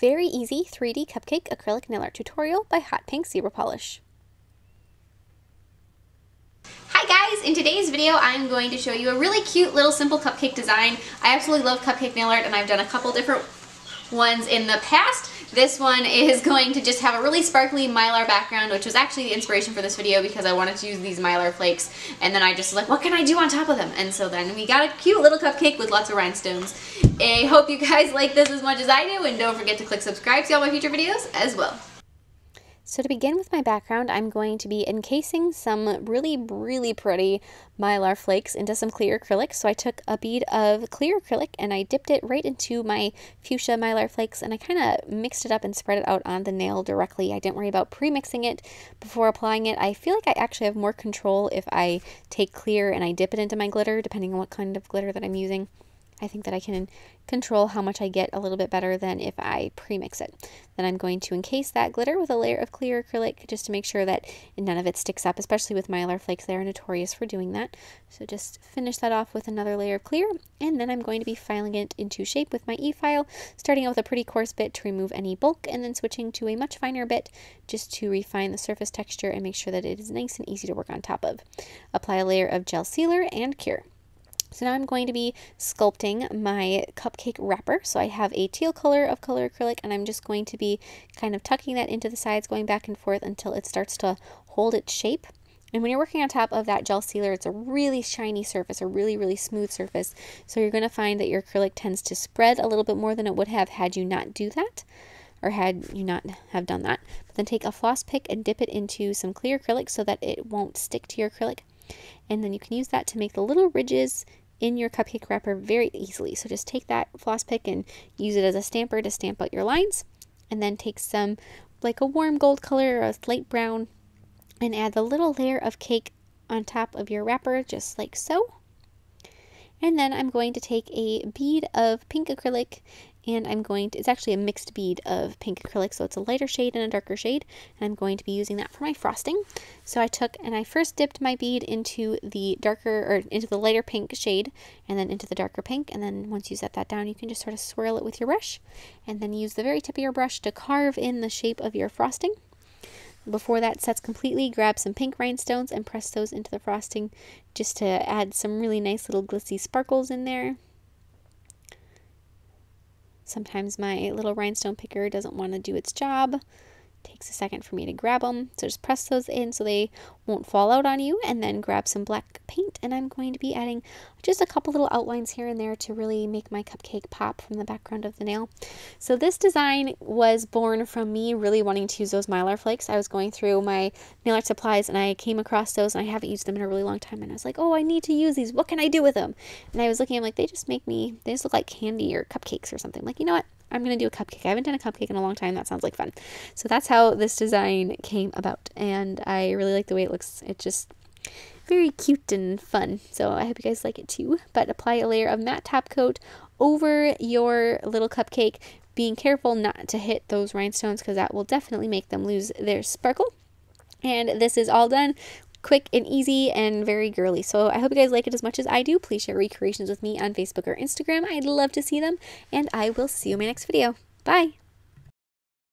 very easy 3D cupcake acrylic nail art tutorial by Hotpinkzebrapolish. Hi guys! In today's video I'm going to show you a really cute little simple cupcake design. I absolutely love cupcake nail art and I've done a couple different ones in the past. This one is going to just have a really sparkly mylar background, which was actually the inspiration for this video because I wanted to use these mylar flakes, and then I just was like, what can I do on top of them? And so then we got a cute little cupcake with lots of rhinestones. I hope you guys like this as much as I do, and don't forget to click subscribe to see all my future videos as well. So to begin with my background, I'm going to be encasing some really pretty mylar flakes into some clear acrylic. So I took a bead of clear acrylic and I dipped it right into my fuchsia mylar flakes, and I kind of mixed it up and spread it out on the nail directly. I didn't worry about pre-mixing it before applying it. I feel like I actually have more control if I take clear and I dip it into my glitter, depending on what kind of glitter that I'm using. I think that I can control how much I get a little bit better than if I pre-mix it. Then I'm going to encase that glitter with a layer of clear acrylic just to make sure that none of it sticks up, especially with mylar flakes. They are notorious for doing that. So just finish that off with another layer of clear, and then I'm going to be filing it into shape with my e-file, starting out with a pretty coarse bit to remove any bulk, and then switching to a much finer bit just to refine the surface texture and make sure that it is nice and easy to work on top of. Apply a layer of gel sealer and cure. So now I'm going to be sculpting my cupcake wrapper. So I have a teal color of color acrylic, and I'm just going to be kind of tucking that into the sides, going back and forth until it starts to hold its shape. And when you're working on top of that gel sealer, it's a really shiny surface, a really smooth surface. So you're going to find that your acrylic tends to spread a little bit more than it would have had you not do that, or had you not have done that. But then take a floss pick and dip it into some clear acrylic so that it won't stick to your acrylic. And then you can use that to make the little ridges in your cupcake wrapper very easily. So just take that floss pick and use it as a stamper to stamp out your lines. And then take some, like a warm gold color or a light brown, and add the little layer of cake on top of your wrapper, just like so. And then I'm going to take a bead of pink acrylic, and I'm going to, it's actually a mixed bead of pink acrylic, so it's a lighter shade and a darker shade, and I'm going to be using that for my frosting. So I took, and I first dipped my bead into the darker, or into the lighter pink shade, and then into the darker pink, and then once you set that down, you can just sort of swirl it with your brush, and then use the very tip of your brush to carve in the shape of your frosting. Before that sets completely, grab some pink rhinestones and press those into the frosting just to add some really nice little glitzy sparkles in there. Sometimes my little rhinestone picker doesn't want to do its job. Takes a second for me to grab them. So just press those in so they won't fall out on you, and then grab some black paint, and I'm going to be adding just a couple little outlines here and there to really make my cupcake pop from the background of the nail. So this design was born from me really wanting to use those mylar flakes. I was going through my nail art supplies and I came across those, and I haven't used them in a really long time, and I was like, oh, I need to use these. What can I do with them? And I was looking, I'm like, they just look like candy or cupcakes or something. I'm like, you know what? I'm going to do a cupcake. I haven't done a cupcake in a long time. That sounds like fun. So that's how this design came about, and I really like the way it looks. It's just very cute and fun. So I hope you guys like it too. But apply a layer of matte top coat over your little cupcake, being careful not to hit those rhinestones because that will definitely make them lose their sparkle. And this is all done quick and easy and very girly. So I hope you guys like it as much as I do. Please share recreations with me on Facebook or Instagram. I'd love to see them, and I will see you in my next video. Bye!